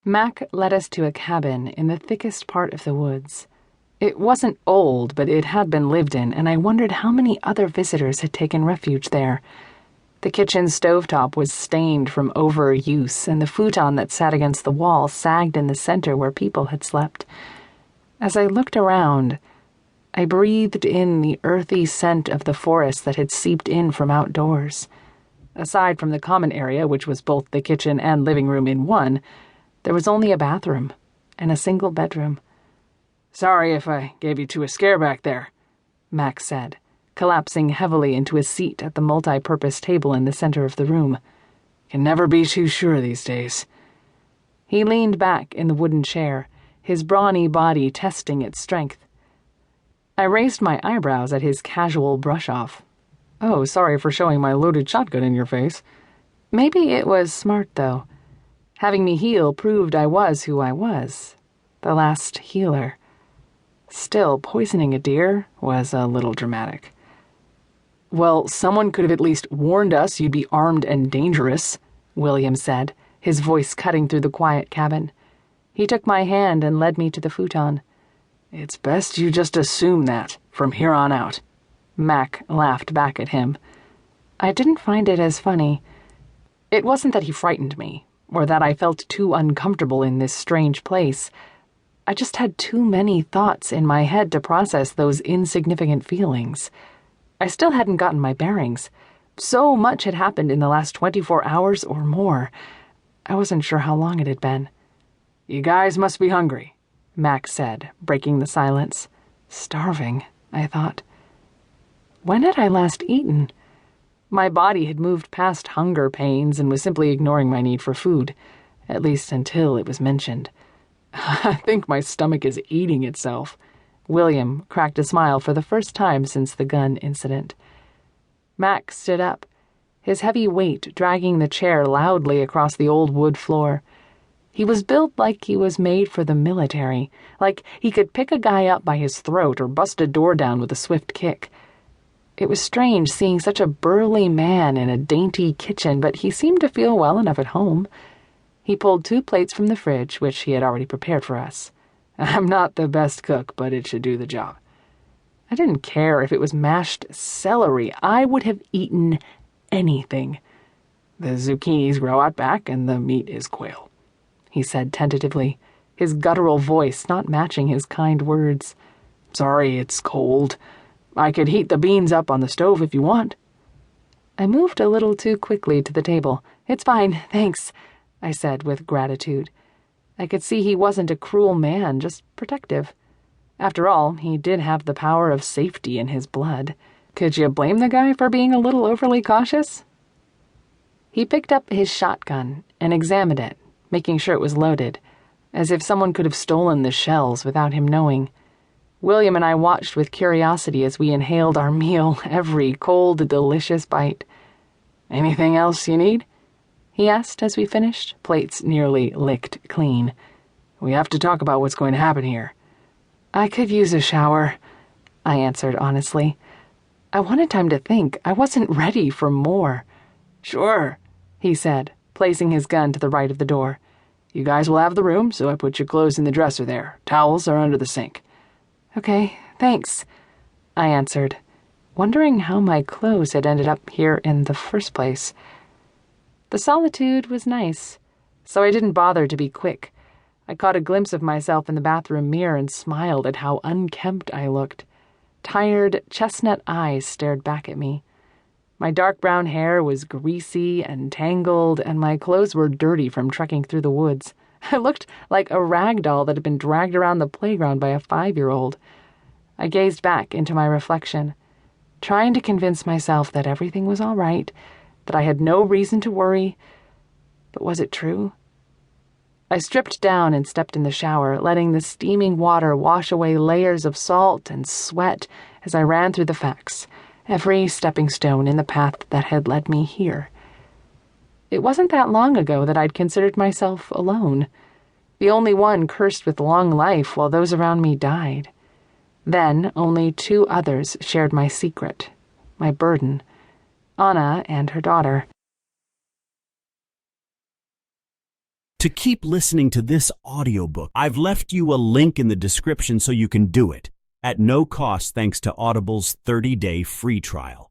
Mac led us to a cabin in the thickest part of the woods. It wasn't old, but it had been lived in, and I wondered how many other visitors had taken refuge there. The kitchen stovetop was stained from overuse, and the futon that sat against the wall sagged in the center where people had slept. As I looked around, I breathed in the earthy scent of the forest that had seeped in from outdoors. Aside from the common area, which was both the kitchen and living room in one, there was only a bathroom and a single bedroom. "Sorry if I gave you a scare back there," Max said, collapsing heavily into a seat at the multi-purpose table in the center of the room. "Can never be too sure these days." He leaned back in the wooden chair, his brawny body testing its strength. I raised my eyebrows at his casual brush-off. "Oh, sorry for showing my loaded shotgun in your face." Maybe it was smart, though. Having me heal proved I was who I was, the last healer. Still, poisoning a deer was a little dramatic. "Well, someone could have at least warned us you'd be armed and dangerous," William said, his voice cutting through the quiet cabin. He took my hand and led me to the futon. "It's best you just assume that, from here on out." Mac laughed back at him. I didn't find it as funny. It wasn't that he frightened me, or that I felt too uncomfortable in this strange place. I just had too many thoughts in my head to process those insignificant feelings. I still hadn't gotten my bearings. So much had happened in the last 24 hours or more. I wasn't sure how long it had been. "You guys must be hungry," Max said, breaking the silence. Starving, I thought. When had I last eaten? My body had moved past hunger pains and was simply ignoring my need for food, at least until it was mentioned. "I think my stomach is eating itself." William cracked a smile for the first time since the gun incident. Max stood up, his heavy weight dragging the chair loudly across the old wood floor. He was built like he was made for the military, like he could pick a guy up by his throat or bust a door down with a swift kick. It was strange seeing such a burly man in a dainty kitchen, but he seemed to feel well enough at home. He pulled 2 plates from the fridge, which he had already prepared for us. "I'm not the best cook, but it should do the job." I didn't care if it was mashed celery. I would have eaten anything. "The zucchinis grow out back, and the meat is quail," he said tentatively, his guttural voice not matching his kind words. "Sorry, it's cold. I could heat the beans up on the stove if you want." I moved a little too quickly to the table. "It's fine, thanks," I said with gratitude. I could see he wasn't a cruel man, just protective. After all, he did have the power of safety in his blood. Could you blame the guy for being a little overly cautious? He picked up his shotgun and examined it, making sure it was loaded, as if someone could have stolen the shells without him knowing. William and I watched with curiosity as we inhaled our meal, every cold, delicious bite. "Anything else you need?" he asked as we finished, plates nearly licked clean. "We have to talk about what's going to happen here." "I could use a shower," I answered honestly. I wanted time to think. I wasn't ready for more. "Sure," he said, placing his gun to the right of the door. "You guys will have the room, so I put your clothes in the dresser there. Towels are under the sink." "Okay, thanks," I answered, wondering how my clothes had ended up here in the first place. The solitude was nice, so I didn't bother to be quick. I caught a glimpse of myself in the bathroom mirror and smiled at how unkempt I looked. Tired, chestnut eyes stared back at me. My dark brown hair was greasy and tangled, and my clothes were dirty from trekking through the woods. I looked like a rag doll that had been dragged around the playground by a 5-year-old. I gazed back into my reflection, trying to convince myself that everything was all right, that I had no reason to worry. But was it true? I stripped down and stepped in the shower, letting the steaming water wash away layers of salt and sweat as I ran through the facts, every stepping stone in the path that had led me here. It wasn't that long ago that I'd considered myself alone, the only one cursed with long life while those around me died. Then only 2 others shared my secret, my burden, Anna and her daughter. to keep listening to this audiobook. I've left you a link in the description so you can do it, at no cost thanks to Audible's 30-day free trial.